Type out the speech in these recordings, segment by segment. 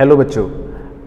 Hello बच्चों,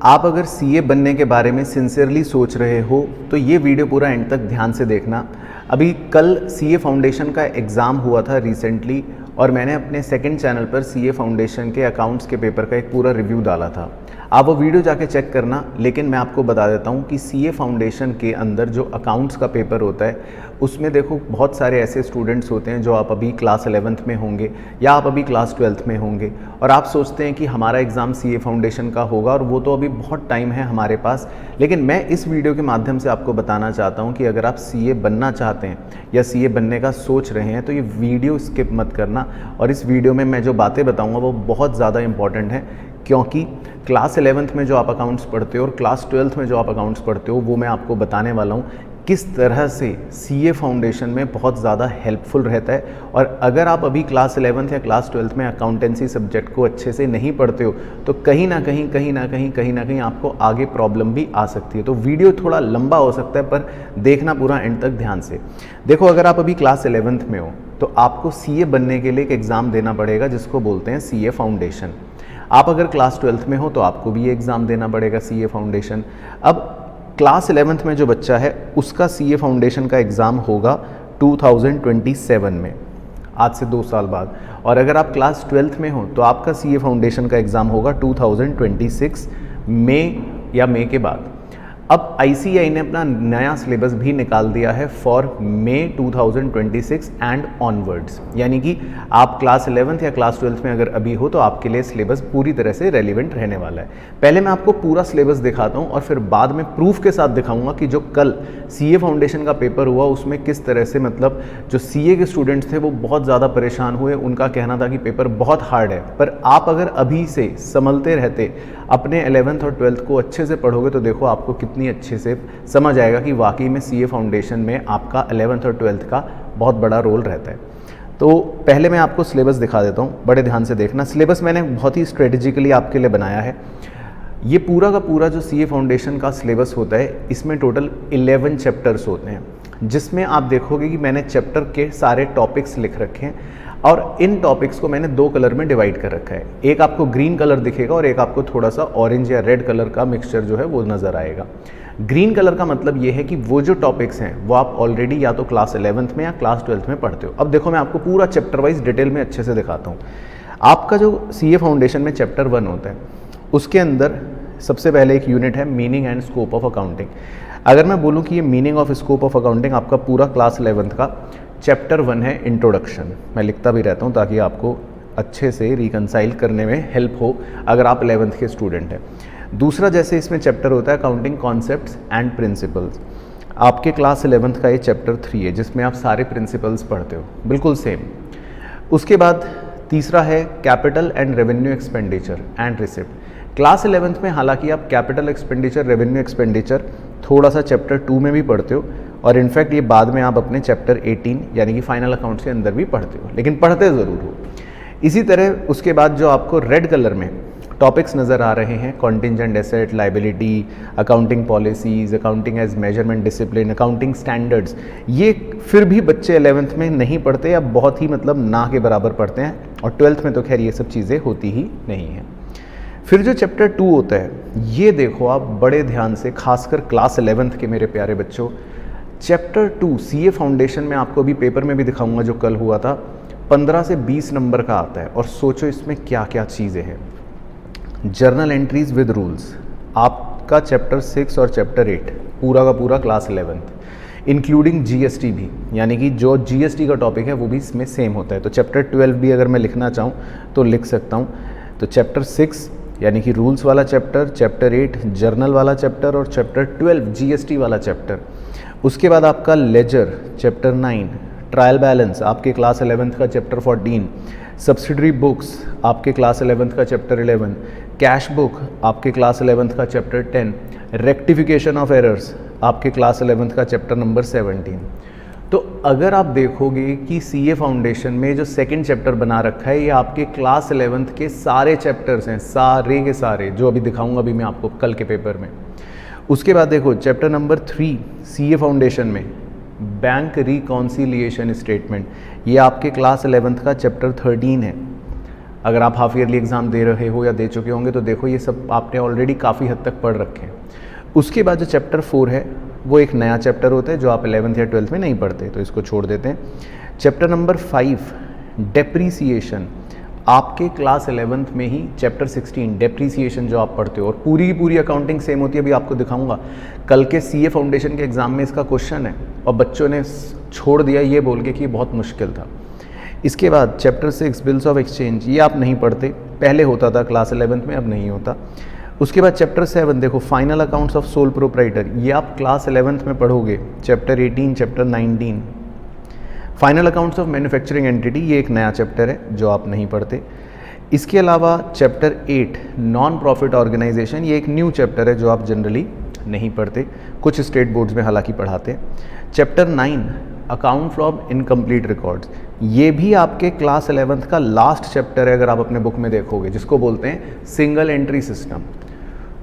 आप अगर सीए बनने के बारे में सिंसियरली सोच रहे हो तो ये वीडियो पूरा एंड तक ध्यान से देखना। अभी कल सीए फाउंडेशन का एग्ज़ाम हुआ था रिसेंटली और मैंने अपने सेकंड चैनल पर सीए फाउंडेशन के अकाउंट्स के पेपर का एक पूरा रिव्यू डाला था। आप वो वीडियो जाके चेक करना। लेकिन मैं आपको बता देता हूँ कि सीए फाउंडेशन के अंदर जो अकाउंट्स का पेपर होता है उसमें देखो बहुत सारे ऐसे स्टूडेंट्स होते हैं जो आप अभी क्लास 11th में होंगे या आप अभी क्लास 12th में होंगे और आप सोचते हैं कि हमारा एग्ज़ाम सीए फाउंडेशन का होगा और वो तो अभी बहुत टाइम है हमारे पास। लेकिन मैं इस वीडियो के माध्यम से आपको बताना चाहता हूँ कि अगर आप सीए बनना चाहते हैं या सीए बनने का सोच रहे हैं तो ये वीडियो स्किप मत करना। और इस वीडियो में मैं जो बातें बताऊँगा वो बहुत ज़्यादा इंपॉर्टेंट हैं, क्योंकि क्लास 11th में जो आप अकाउंट्स पढ़ते हो और क्लास 12th में जो आप अकाउंट्स पढ़ते हो वो मैं आपको बताने वाला हूँ किस तरह से सीए फाउंडेशन में बहुत ज़्यादा हेल्पफुल रहता है। और अगर आप अभी क्लास 11th या क्लास 12th में अकाउंटेंसी सब्जेक्ट को अच्छे से नहीं पढ़ते हो तो कहीं ना कहीं आपको आगे प्रॉब्लम भी आ सकती है। तो वीडियो थोड़ा लंबा हो सकता है पर देखना पूरा एंड तक ध्यान से। देखो, अगर आप अभी क्लास 11th में हो तो आपको सीए बनने के लिए एक एग्ज़ाम देना पड़ेगा जिसको बोलते हैं सीए फाउंडेशन। आप अगर क्लास 12th में हो तो आपको भी ये एग्ज़ाम देना पड़ेगा सीए फाउंडेशन। अब क्लास 11th में जो बच्चा है उसका सीए फाउंडेशन का एग्ज़ाम होगा 2027 में, आज से 2 साल बाद। और अगर आप क्लास 12th में हो तो आपका सीए फाउंडेशन का एग्ज़ाम होगा 2026 मई के बाद। अब आईसीएआई ने अपना नया सिलेबस भी निकाल दिया है फॉर मई 2026 एंड ऑनवर्ड्स, यानी कि आप क्लास 11th या क्लास 12th में अगर अभी हो तो आपके लिए सिलेबस पूरी तरह से रेलिवेंट रहने वाला है। पहले मैं आपको पूरा सिलेबस दिखाता हूं और फिर बाद में प्रूफ के साथ दिखाऊंगा कि जो कल सीए फाउंडेशन का पेपर हुआ उसमें किस तरह से मतलब जो सीए के स्टूडेंट्स थे वो बहुत ज़्यादा परेशान हुए। उनका कहना था कि पेपर बहुत हार्ड है, पर आप अगर अभी से संभलते रहते अपने 11th और 12th को अच्छे से पढ़ोगे तो देखो आपको कितनी अच्छे से समझ आएगा कि वाकई में सीए फाउंडेशन में आपका 11th और 12th का बहुत बड़ा रोल रहता है। तो पहले मैं आपको सिलेबस दिखा देता हूँ, बड़े ध्यान से देखना। सिलेबस मैंने बहुत ही स्ट्रेटेजिकली आपके लिए बनाया है। ये पूरा का पूरा जो सीए फाउंडेशन का सिलेबस होता है इसमें टोटल 11 चैप्टर्स होते हैं, जिसमें आप देखोगे कि मैंने चैप्टर के सारे टॉपिक्स लिख रखे हैं और इन टॉपिक्स को मैंने 2 कलर में डिवाइड कर रखा है। एक आपको ग्रीन कलर दिखेगा और एक आपको थोड़ा सा ऑरेंज या रेड कलर का मिक्सचर जो है वो नज़र आएगा। ग्रीन कलर का मतलब ये है कि वो जो टॉपिक्स हैं वो आप ऑलरेडी या तो क्लास 11th में या क्लास 12th में पढ़ते हो। अब देखो, मैं आपको पूरा चैप्टर वाइज डिटेल में अच्छे से दिखाता हूँ। आपका जो सीए फाउंडेशन में चैप्टर 1 होता है उसके अंदर सबसे पहले एक यूनिट है meaning and scope of accounting. अगर मैं बोलूँ कि ये meaning of scope of accounting आपका पूरा क्लास 11th का चैप्टर 1 है इंट्रोडक्शन। मैं लिखता भी रहता हूँ ताकि आपको अच्छे से रिकंसाइल करने में हेल्प हो अगर आप 11th के स्टूडेंट हैं। दूसरा, जैसे इसमें चैप्टर होता है अकाउंटिंग कॉन्सेप्ट्स एंड प्रिंसिपल्स, आपके क्लास 11th का ये चैप्टर 3 है जिसमें आप सारे प्रिंसिपल्स पढ़ते हो, बिल्कुल सेम। उसके बाद तीसरा है capital and revenue expenditure and receipt. Class 11th में हालांकि आप कैपिटल एक्सपेंडिचर, रेवेन्यू एक्सपेंडिचर थोड़ा सा चैप्टर 2 में भी पढ़ते हो और इनफैक्ट ये बाद में आप अपने चैप्टर 18 यानी कि फाइनल अकाउंट्स के अंदर भी पढ़ते हो, लेकिन पढ़ते ज़रूर हो। इसी तरह उसके बाद जो आपको रेड कलर में टॉपिक्स नज़र आ रहे हैं contingent asset, liability, accounting policies, accounting as measurement discipline, accounting standards, ये फिर भी बच्चे 11th में नहीं पढ़ते या बहुत ही मतलब ना के बराबर पढ़ते हैं और 12th में तो खैर ये सब चीज़ें होती ही नहीं हैं। फिर जो चैप्टर 2 होता है ये देखो आप बड़े ध्यान से, खासकर क्लास 11th के मेरे प्यारे बच्चों, चैप्टर 2 सीए फाउंडेशन में आपको अभी पेपर में भी दिखाऊंगा जो कल हुआ था, 15 से 20 नंबर का आता है। और सोचो इसमें क्या क्या चीज़ें हैं। जर्नल एंट्रीज विद रूल्स, आपका चैप्टर 6 और चैप्टर 8 पूरा का पूरा क्लास 11th, इंक्लूडिंग जीएसटी भी, यानी कि जो जीएसटी का टॉपिक है वो भी इसमें सेम होता है। तो चैप्टर 12 भी अगर मैं लिखना चाहूँ तो लिख सकता हूँ। तो चैप्टर 6 यानी कि रूल्स वाला चैप्टर, चैप्टर 8 जर्नल वाला चैप्टर और चैप्टर 12 जीएसटी वाला चैप्टर। उसके बाद आपका लेजर चैप्टर 9, ट्रायल बैलेंस आपके क्लास 11th का चैप्टर 14, सब्सिडरी बुक्स आपके क्लास 11th का चैप्टर 11, कैश बुक आपके क्लास 11th का चैप्टर 10, रेक्टिफिकेशन ऑफ एरर्स आपके क्लास 11th का चैप्टर नंबर 17। तो अगर आप देखोगे कि सीए फाउंडेशन में जो सेकंड चैप्टर बना रखा है ये आपके क्लास 11th के सारे चैप्टर्स हैं, सारे के सारे, जो अभी दिखाऊंगा अभी मैं आपको कल के पेपर में। उसके बाद देखो चैप्टर नंबर 3 सीए फाउंडेशन में बैंक रिकॉन्सिलिएशन स्टेटमेंट, ये आपके क्लास 11th का चैप्टर 13 है। अगर आप हाफ ईयरली एग्ज़ाम दे रहे हो या दे चुके होंगे तो देखो ये सब आपने ऑलरेडी काफ़ी हद तक पढ़ रखे हैं। उसके बाद जो चैप्टर 4 है वो एक नया चैप्टर होता है जो आप 11th या 12th में नहीं पढ़ते, तो इसको छोड़ देते हैं। चैप्टर नंबर 5 डेप्रीसिएशन, आपके क्लास 11th में ही चैप्टर 16 डेप्रीसिएशन जो आप पढ़ते हो, और पूरी की पूरी अकाउंटिंग सेम होती है। अभी आपको दिखाऊंगा, कल के सीए फाउंडेशन के एग्ज़ाम में इसका क्वेश्चन है और बच्चों ने छोड़ दिया ये बोल के कि बहुत मुश्किल था। इसके बाद चैप्टर 6 बिल्स ऑफ एक्सचेंज, ये आप नहीं पढ़ते, पहले होता था क्लास 11th में, अब नहीं होता। उसके बाद चैप्टर 7 देखो final accounts of sole proprietor, ये आप क्लास 11th में पढ़ोगे। Chapter 18, chapter 19 final accounts of manufacturing entity, ये एक नया चैप्टर है जो आप नहीं पढ़ते। इसके अलावा चैप्टर 8 नॉन प्रॉफिट ऑर्गेनाइजेशन, ये एक न्यू चैप्टर है जो आप जनरली नहीं पढ़ते, कुछ स्टेट बोर्ड्स में हालांकि पढ़ाते हैं। Chapter 9 account from incomplete records, ये भी आपके क्लास 11th का लास्ट चैप्टर है अगर आप अपने बुक में देखोगे, जिसको बोलते हैं सिंगल एंट्री सिस्टम।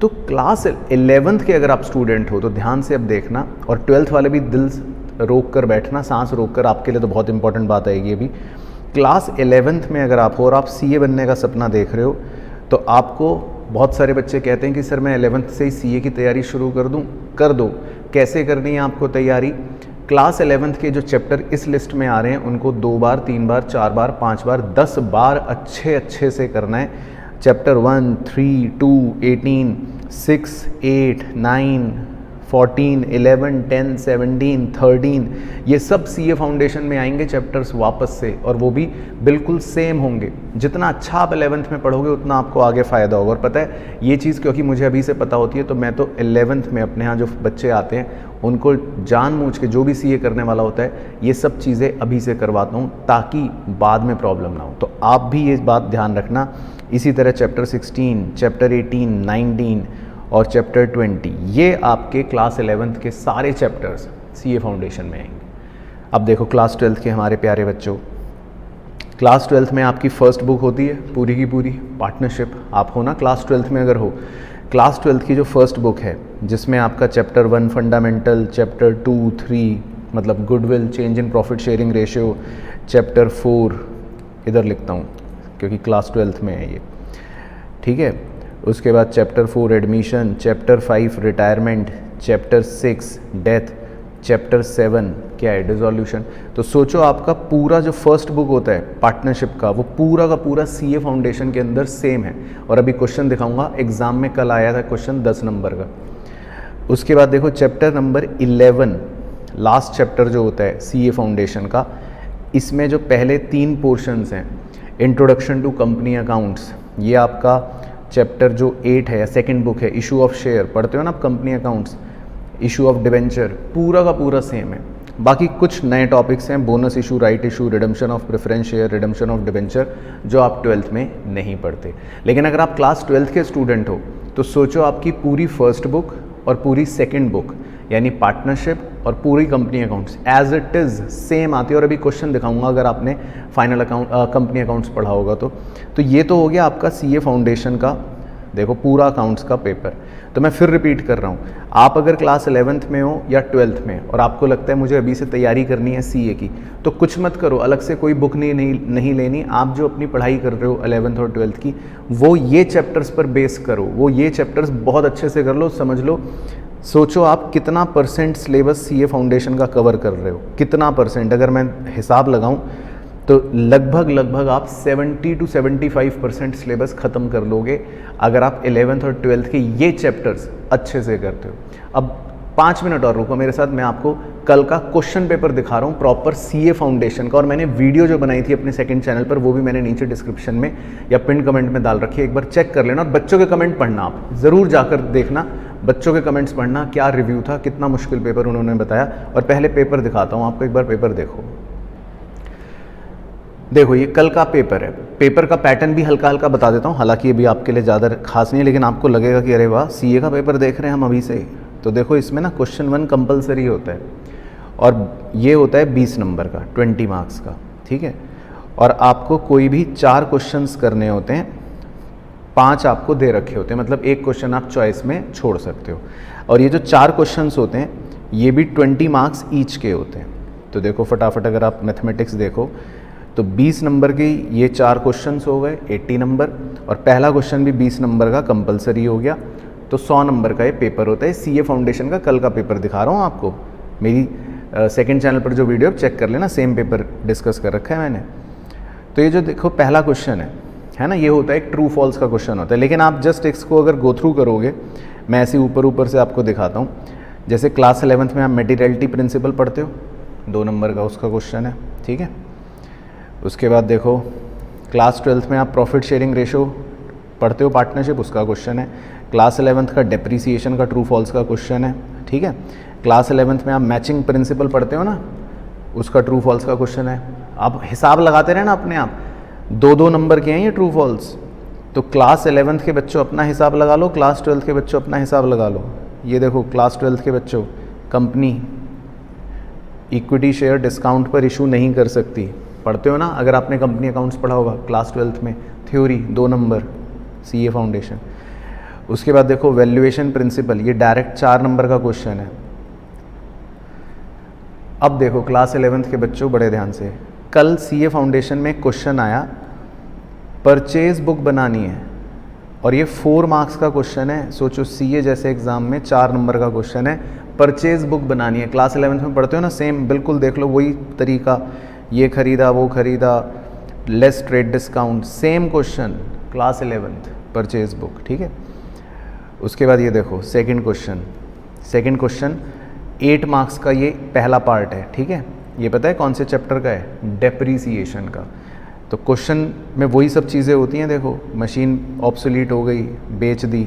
तो क्लास 11th के अगर आप स्टूडेंट हो तो ध्यान से अब देखना, और 12th वाले भी दिल रोक कर बैठना, सांस रोक कर, आपके लिए तो बहुत इंपॉर्टेंट बात आएगी ये भी। क्लास 11th में अगर आप हो और आप सीए बनने का सपना देख रहे हो, तो आपको बहुत सारे बच्चे कहते हैं कि सर मैं 11th से ही सीए की तैयारी शुरू कर दूं, कर दो। कैसे करनी है आपको तैयारी? क्लास 11th के जो चैप्टर इस लिस्ट में आ रहे हैं उनको 2 बार, 3 बार, 4 बार, 5 बार, 10 बार अच्छे से करना है। चैप्टर 1, 3, 2, 18, 6, 8, 9, 14, 11, 10, 17, 13, ये सब सीए फाउंडेशन में आएंगे चैप्टर्स वापस से, और वो भी बिल्कुल सेम होंगे। जितना अच्छा आप 11th में पढ़ोगे उतना आपको आगे फ़ायदा होगा। और पता है ये चीज़ क्योंकि मुझे अभी से पता होती है, तो मैं तो 11th में अपने यहाँ जो बच्चे आते हैं उनको जानबूझ के, जो भी सीए करने वाला होता है, ये सब चीज़ें अभी से करवाता हूँ ताकि बाद में प्रॉब्लम ना हो। तो आप भी ये बात ध्यान रखना। इसी तरह चैप्टर 16, चैप्टर 18, 19 और चैप्टर 20, ये आपके क्लास 11th के सारे चैप्टर्स सीए फाउंडेशन में आएंगे। अब देखो क्लास 12th के हमारे प्यारे बच्चों, क्लास 12th में आपकी फर्स्ट बुक होती है पूरी की पूरी पार्टनरशिप। आप हो ना क्लास 12th में? अगर हो, क्लास 12th की जो फर्स्ट बुक है जिसमें आपका चैप्टर 1 फंडामेंटल, चैप्टर 2, 3 मतलब goodwill, change in profit sharing ratio, chapter 4 इधर लिखता हूँ क्योंकि क्लास 12th में है ये, ठीक है। उसके बाद chapter 4 admission, chapter 5 retirement, chapter 6 death, chapter 7 क्या है डिसोल्यूशन। तो सोचो आपका पूरा जो फर्स्ट बुक होता है पार्टनरशिप का, वो पूरा का पूरा सीए फाउंडेशन के अंदर सेम है। और अभी क्वेश्चन दिखाऊंगा, एग्जाम में कल आया था क्वेश्चन 10 नंबर का। उसके बाद देखो चैप्टर नंबर 11 लास्ट चैप्टर जो होता है सीए फाउंडेशन का, इसमें जो पहले 3 पोर्शंस हैं, इंट्रोडक्शन टू कंपनी अकाउंट्स, ये आपका चैप्टर जो 8 है या सेकंड बुक है, इशू ऑफ शेयर, पढ़ते हो ना आप company accounts, issue of debenture, पूरा का पूरा सेम है। बाकी कुछ नए टॉपिक्स हैं, bonus issue, right issue, redemption of preference share, redemption of debenture, जो आप 12th में नहीं पढ़ते। लेकिन अगर आप क्लास 12th के स्टूडेंट हो तो सोचो आपकी पूरी फर्स्ट बुक और पूरी सेकेंड बुक यानी पार्टनरशिप और पूरी company accounts as it is same आती है। और अभी क्वेश्चन दिखाऊंगा अगर आपने फाइनल अकाउंट कंपनी अकाउंट्स पढ़ा होगा तो ये तो हो गया आपका सीए फाउंडेशन का, देखो पूरा अकाउंट्स का पेपर। तो मैं फिर रिपीट कर रहा हूँ, आप अगर क्लास 11th में हो या 12th में और आपको लगता है मुझे अभी से तैयारी करनी है सीए की, तो कुछ मत करो, अलग से कोई बुक नहीं लेनी। आप जो अपनी पढ़ाई कर रहे हो 11th और 12th की, वो ये चैप्टर्स पर बेस करो, वो ये चैप्टर्स बहुत अच्छे से कर लो, समझ लो। सोचो आप कितना % सिलेबस सीए फाउंडेशन का कवर कर रहे हो, कितना %। अगर मैं हिसाब लगाऊँ तो लगभग आप 70 to 75% सिलेबस ख़त्म कर लोगे अगर आप 11th और 12th के ये चैप्टर्स अच्छे से करते हो। अब 5 मिनट और रुको मेरे साथ, मैं आपको कल का क्वेश्चन पेपर दिखा रहा हूँ प्रॉपर सीए फाउंडेशन का। और मैंने वीडियो जो बनाई थी अपने सेकंड चैनल पर, वो भी मैंने नीचे डिस्क्रिप्शन में या पिन कमेंट में डाल रखी है, एक बार चेक कर लेना। और बच्चों के कमेंट पढ़ना, आप ज़रूर जाकर देखना, बच्चों के कमेंट्स पढ़ना, क्या रिव्यू था, कितना मुश्किल पेपर उन्होंने बताया। और पहले पेपर दिखाता हूँ आपको, एक बार पेपर देखो ये कल का पेपर है। पेपर का पैटर्न भी हल्का हल्का बता देता हूँ, हालांकि ये भी आपके लिए ज़्यादा खास नहीं है, लेकिन आपको लगेगा कि अरे वाह सीए का पेपर देख रहे हैं हम अभी से। तो देखो इसमें ना क्वेश्चन 1 कंपलसरी होता है और ये होता है 20 नंबर का, 20 मार्क्स का, ठीक है। और आपको कोई भी 4 क्वेश्चंस करने होते हैं, 5 आपको दे रखे होते हैं, मतलब एक क्वेश्चन आप चॉइस में छोड़ सकते हो। और ये जो 4 क्वेश्चंस होते हैं ये भी 20 मार्क्स ईच के होते हैं। तो देखो फटाफट अगर आप मैथमेटिक्स देखो तो तो 20 नंबर के ये 4 क्वेश्चंस हो गए, 80 नंबर, और पहला क्वेश्चन भी 20 नंबर का कंपलसरी हो गया। तो 100 नंबर का ये पेपर होता है। सीए फाउंडेशन का कल का पेपर दिखा रहा हूँ आपको, मेरी सेकंड चैनल पर जो वीडियो चेक कर लेना, सेम पेपर डिस्कस कर रखा है मैंने। तो ये जो देखो पहला क्वेश्चन है ना, ये होता है एक ट्रू फॉल्स का क्वेश्चन होता है, लेकिन आप जस्ट इसको अगर गो थ्रू करोगे, मैं ऐसे ऊपर से आपको दिखाता हूँ। जैसे क्लास 11th में आप मेटीरियलिटी प्रिंसिपल पढ़ते हो, 2 नंबर का उसका क्वेश्चन है, ठीक है। उसके बाद देखो क्लास 12th में आप प्रॉफिट शेयरिंग रेशो पढ़ते हो, पार्टनरशिप, उसका क्वेश्चन है। क्लास 11th का डेप्रीसिएशन का ट्रू फॉल्स का क्वेश्चन है, ठीक है। क्लास 11th में आप मैचिंग प्रिंसिपल पढ़ते हो ना, उसका ट्रू फॉल्स का क्वेश्चन है। आप हिसाब लगाते रहे ना अपने आप, 2-2 नंबर के हैं ये ट्रू फॉल्स। तो क्लास 11th के बच्चों अपना हिसाब लगा लो, क्लास 12th के बच्चों अपना हिसाब लगा लो। ये देखो क्लास 12th के बच्चों, कंपनी इक्विटी शेयर डिस्काउंट पर इशू नहीं कर सकती, पढ़ते हो ना, अगर आपने कंपनी अकाउंट्स पढ़ा होगा क्लास 12th में, थ्योरी 2 नंबर, सीए फाउंडेशन। उसके बाद देखो वैल्यूएशन प्रिंसिपल, ये डायरेक्ट 4 नंबर का क्वेश्चन है। अब देखो क्लास 11th के बच्चों बड़े ध्यान से, कल सीए फाउंडेशन में क्वेश्चन आया, परचेज बुक बनानी है, और ये 4 मार्क्स का क्वेश्चन है। सोचो सीए जैसे एग्जाम में 4 नंबर का क्वेश्चन है, परचेज बुक बनानी है। क्लास 11th में पढ़ते हो ना, सेम बिल्कुल देख लो वही तरीका, ये खरीदा वो खरीदा, less trade discount, same question class 11th, purchase book, ठीक है। उसके बाद ये देखो सेकंड क्वेश्चन 8 मार्क्स का, ये पहला पार्ट है, ठीक है। ये पता है कौन से चैप्टर का है? डेप्रीसिएशन का। तो क्वेश्चन में वही सब चीज़ें होती हैं, देखो मशीन ऑब्सोलीट हो गई, बेच दी,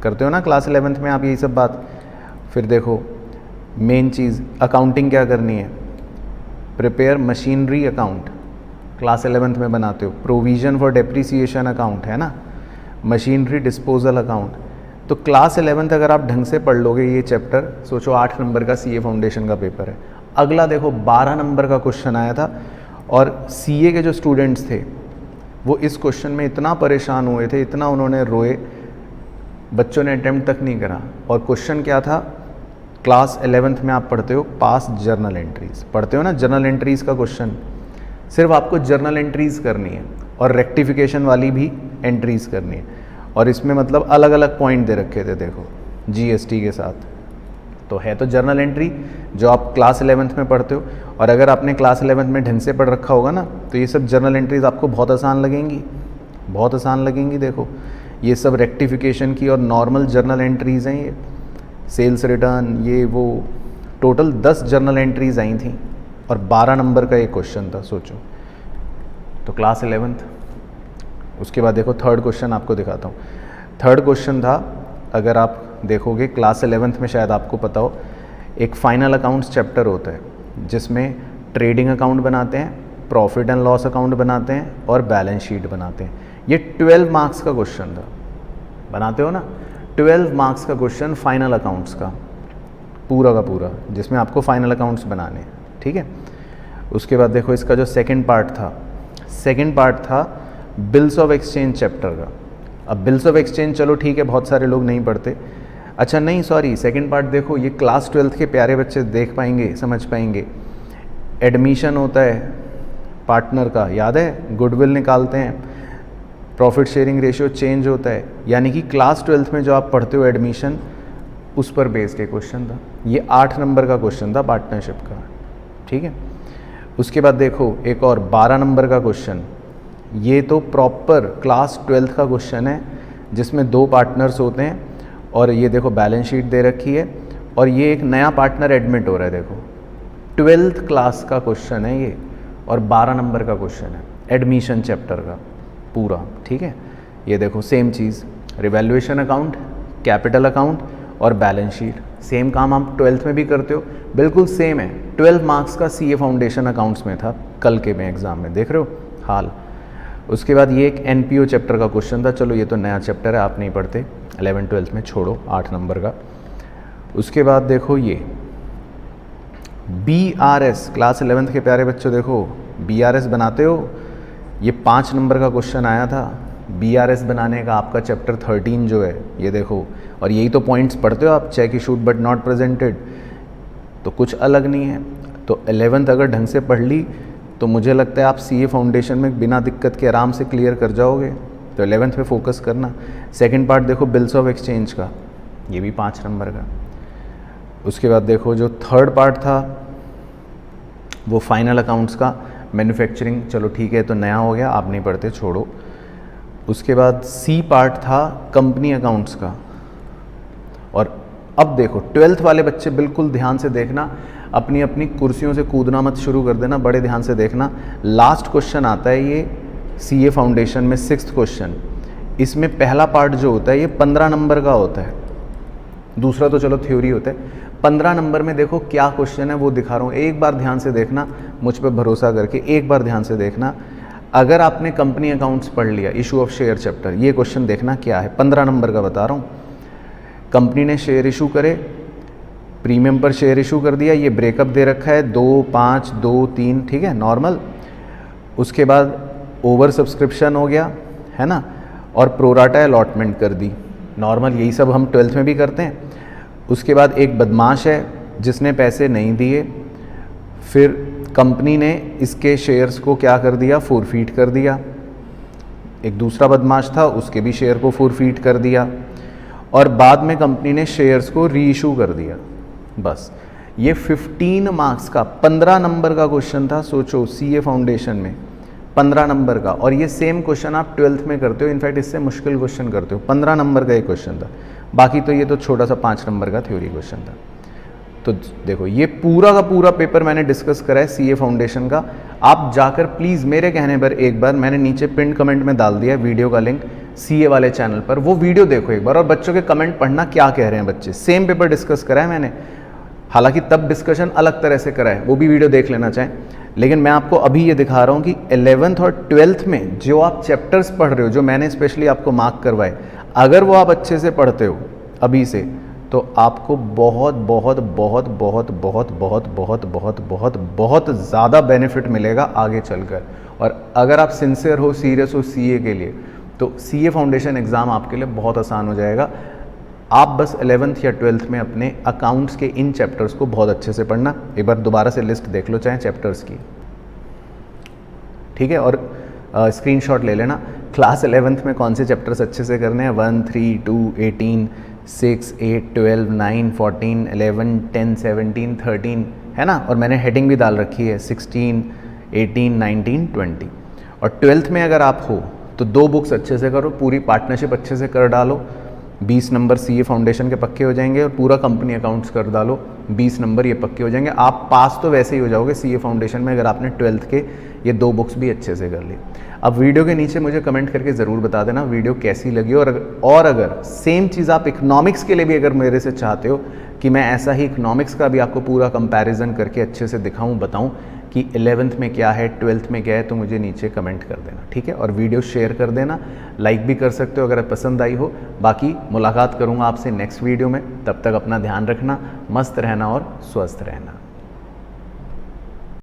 करते हो ना क्लास 11th में आप यही सब बात। फिर देखो मेन चीज़, अकाउंटिंग क्या करनी है? Prepare machinery account, class 11th में बनाते हो। प्रोविज़न फॉर डेप्रीसिएशन अकाउंट है ना, मशीनरी डिस्पोजल अकाउंट। तो क्लास 11th अगर आप ढंग से पढ़ लोगे ये चैप्टर, सोचो 8 नंबर का सीए फाउंडेशन का पेपर है। अगला देखो 12 नंबर का क्वेश्चन आया था, और सीए के जो स्टूडेंट्स थे वो इस क्वेश्चन में इतना परेशान हुए थे, इतना उन्होंने रोए, बच्चों ने अटेम्प्ट तक नहीं करा। और क्वेश्चन क्या था? क्लास 11th में आप पढ़ते हो पास्ट जर्नल एंट्रीज, पढ़ते हो ना, जर्नल एंट्रीज़ का क्वेश्चन, सिर्फ आपको जर्नल एंट्रीज़ करनी है और रेक्टिफिकेशन वाली भी एंट्रीज़ करनी है। और इसमें मतलब अलग अलग पॉइंट दे रखे थे, देखो जीएसटी के साथ। तो है तो जर्नल एंट्री जो आप क्लास 11th में पढ़ते हो, और अगर आपने क्लास 11th में ढंग से पढ़ रखा होगा ना, तो ये सब जर्नल एंट्रीज आपको बहुत आसान लगेंगी, बहुत आसान लगेंगी। देखो ये सब रेक्टिफिकेशन की और नॉर्मल जर्नल एंट्रीज़ हैं, ये सेल्स रिटर्न, ये वो, टोटल 10 जर्नल एंट्रीज आई थी, और 12 नंबर का एक क्वेश्चन था, सोचो। तो क्लास 11th। उसके बाद देखो थर्ड क्वेश्चन आपको दिखाता हूँ। थर्ड क्वेश्चन था, अगर आप देखोगे क्लास 11th में शायद आपको पता हो, एक फाइनल अकाउंट्स चैप्टर होता है जिसमें ट्रेडिंग अकाउंट बनाते हैं, प्रॉफिट एंड लॉस अकाउंट बनाते हैं, और बैलेंस शीट बनाते हैं। ये 12 मार्क्स का क्वेश्चन था, बनाते हो ना, 12 मार्क्स का क्वेश्चन फाइनल अकाउंट्स का, पूरा का पूरा, जिसमें आपको फाइनल अकाउंट्स बनाने हैं, ठीक है। उसके बाद देखो इसका जो सेकंड पार्ट था बिल्स ऑफ एक्सचेंज चैप्टर का। अब बिल्स ऑफ एक्सचेंज चलो ठीक है, बहुत सारे लोग नहीं पढ़ते, अच्छा नहीं सॉरी, सेकंड पार्ट देखो, ये क्लास 12th के प्यारे बच्चे देख पाएंगे, समझ पाएंगे। एडमिशन होता है पार्टनर का, याद है, गुडविल निकालते हैं, प्रॉफिट शेयरिंग रेशियो चेंज होता है, यानी कि क्लास 12th में जो आप पढ़ते हो एडमिशन, उस पर बेस्ड एक क्वेश्चन था। ये 8 नंबर का क्वेश्चन था पार्टनरशिप का, ठीक है। उसके बाद देखो एक और 12 नंबर का क्वेश्चन, ये तो प्रॉपर क्लास 12th का क्वेश्चन है, जिसमें 2 पार्टनर्स होते हैं, और ये देखो बैलेंस शीट दे रखी है, और ये एक नया पार्टनर एडमिट हो रहा है। देखो 12th क्लास का क्वेश्चन है ये, और 12 नंबर का क्वेश्चन है एडमिशन चैप्टर का पूरा, ठीक है। ये देखो सेम चीज़, रिवैल्यूएशन अकाउंट, कैपिटल अकाउंट और बैलेंस शीट, सेम काम आप 12th में भी करते हो, बिल्कुल सेम है। 12 मार्क्स का सीए फाउंडेशन अकाउंट्स में था कल के में एग्ज़ाम में, देख रहे हो हाल। उसके बाद ये एक एनपीओ चैप्टर का क्वेश्चन था, चलो ये तो नया चैप्टर है, आप नहीं पढ़ते 11th-12th में, छोड़ो, 8 नंबर का। उसके बाद देखो ये बीआरएस, क्लास 11th के प्यारे बच्चों देखो बीआरएस बनाते हो, ये 5 नंबर का क्वेश्चन आया था बीआरएस बनाने का, आपका चैप्टर 13 जो है ये देखो, और यही तो पॉइंट्स पढ़ते हो आप, check issued but not presented, तो कुछ अलग नहीं है। तो 11th अगर ढंग से पढ़ ली तो मुझे लगता है आप CA फाउंडेशन में बिना दिक्कत के आराम से क्लियर कर जाओगे। तो 11th पे फोकस करना। सेकंड पार्ट देखो बिल्स ऑफ एक्सचेंज का, ये भी 5 नंबर का। उसके बाद देखो जो थर्ड पार्ट था वो फाइनल अकाउंट्स का, मैन्युफैक्चरिंग, चलो ठीक है तो नया हो गया, आप नहीं पढ़ते, छोड़ो। उसके बाद C पार्ट था कंपनी अकाउंट्स का। और अब देखो 12th वाले बच्चे बिल्कुल ध्यान से देखना, अपनी अपनी कुर्सियों से कूदना मत शुरू कर देना, बड़े ध्यान से देखना। लास्ट क्वेश्चन आता है ये CA फाउंडेशन में 6th क्वेश्चन। इसमें पहला पार्ट जो होता है ये 15 नंबर का होता है, दूसरा तो चलो थ्योरी होता है। 15 नंबर में देखो क्या क्वेश्चन है वो दिखा रहा हूँ, एक बार ध्यान से देखना, मुझ पर भरोसा करके एक बार ध्यान से देखना। अगर आपने कंपनी अकाउंट्स पढ़ लिया, इशू ऑफ शेयर चैप्टर, ये क्वेश्चन देखना क्या है, 15 नंबर का बता रहा हूँ। कंपनी ने शेयर इशू करे, प्रीमियम पर शेयर इशू कर दिया, ये ब्रेकअप दे रखा है 2, 5, 2, 3, ठीक है, नॉर्मल। उसके बाद ओवर सब्सक्रिप्शन हो गया, है ना, और प्रोराटा अलॉटमेंट कर दी, नॉर्मल, यही सब हम 12th में भी करते हैं। उसके बाद एक बदमाश है जिसने पैसे नहीं दिए, फिर कंपनी ने इसके शेयर्स को क्या कर दिया, फोरफीट कर दिया। एक दूसरा बदमाश था, उसके भी शेयर को फोरफीट कर दिया, और बाद में कंपनी ने शेयर्स को री इशू कर दिया। बस ये 15 मार्क्स का 15 नंबर का क्वेश्चन था। सोचो CA फाउंडेशन में 15 नंबर का, और ये सेम क्वेश्चन आप 12th में करते हो, इनफैक्ट इससे मुश्किल क्वेश्चन करते हो। 15 नंबर का एक क्वेश्चन था, बाकी तो ये तो छोटा सा 5 नंबर का थ्योरी क्वेश्चन था। तो देखो ये पूरा का पूरा पेपर मैंने डिस्कस करा है CA फाउंडेशन का। आप जाकर प्लीज़ मेरे कहने पर एक बार, मैंने नीचे पिन कमेंट में डाल दिया वीडियो का लिंक CA वाले चैनल पर, वो वीडियो देखो एक बार, और बच्चों के कमेंट पढ़ना क्या कह रहे हैं बच्चे। सेम पेपर डिस्कस करा है मैंने, हालांकि तब डिस्कशन अलग तरह से करा है, वो भी वीडियो देख लेना चाहें। लेकिन मैं आपको अभी ये दिखा रहा हूँ कि 11th और 12th में जो आप चैप्टर्स पढ़ रहे हो, जो मैंने स्पेशली आपको मार्क करवाए, अगर वो आप अच्छे से पढ़ते हो अभी से, तो आपको बहुत बहुत बहुत बहुत बहुत बहुत बहुत बहुत बहुत बहुत ज़्यादा बेनिफिट मिलेगा आगे चलकर। और अगर आप सिंसियर हो, सीरियस हो CA के लिए, तो CA फाउंडेशन एग्ज़ाम आपके लिए बहुत आसान हो जाएगा। आप बस 11th या 12th में अपने अकाउंट्स के इन चैप्टर्स को बहुत अच्छे से पढ़ना। एक बार दोबारा से लिस्ट देख लो चाहे चैप्टर्स की, ठीक है, और स्क्रीनशॉट ले लेना। क्लास 11th में कौन से चैप्टर्स अच्छे से करने हैं, 1, 3, 2, 18, 6, 8, 12, 9, 14, 11, 10, 17, 13, है ना, और मैंने हेडिंग भी डाल रखी है 16, 18, 19, 20। और 12th में अगर आप हो तो 2 बुक्स अच्छे से करो, पूरी पार्टनरशिप अच्छे से कर डालो, 20 नंबर CA फाउंडेशन के पक्के हो जाएंगे, और पूरा कंपनी अकाउंट्स कर डालो, 20 नंबर ये पक्के हो जाएंगे। आप पास तो वैसे ही हो जाओगे CA फाउंडेशन में, अगर आपने 12th के ये 2 बुक्स भी अच्छे से कर ली। अब वीडियो के नीचे मुझे कमेंट करके ज़रूर बता देना वीडियो कैसी लगी, और अगर सेम चीज़ आप इकोनॉमिक्स के लिए भी अगर मेरे से चाहते हो कि मैं ऐसा ही इकोनॉमिक्स का भी आपको पूरा कंपैरिजन करके अच्छे से दिखाऊं, बताऊं कि 11th में क्या है, 12th में क्या है, तो मुझे नीचे कमेंट कर देना, ठीक है। और वीडियो शेयर कर देना, लाइक भी कर सकते हो अगर पसंद आई हो। बाकी मुलाकात करूँगा आपसे नेक्स्ट वीडियो में, तब तक अपना ध्यान रखना, मस्त रहना और स्वस्थ रहना।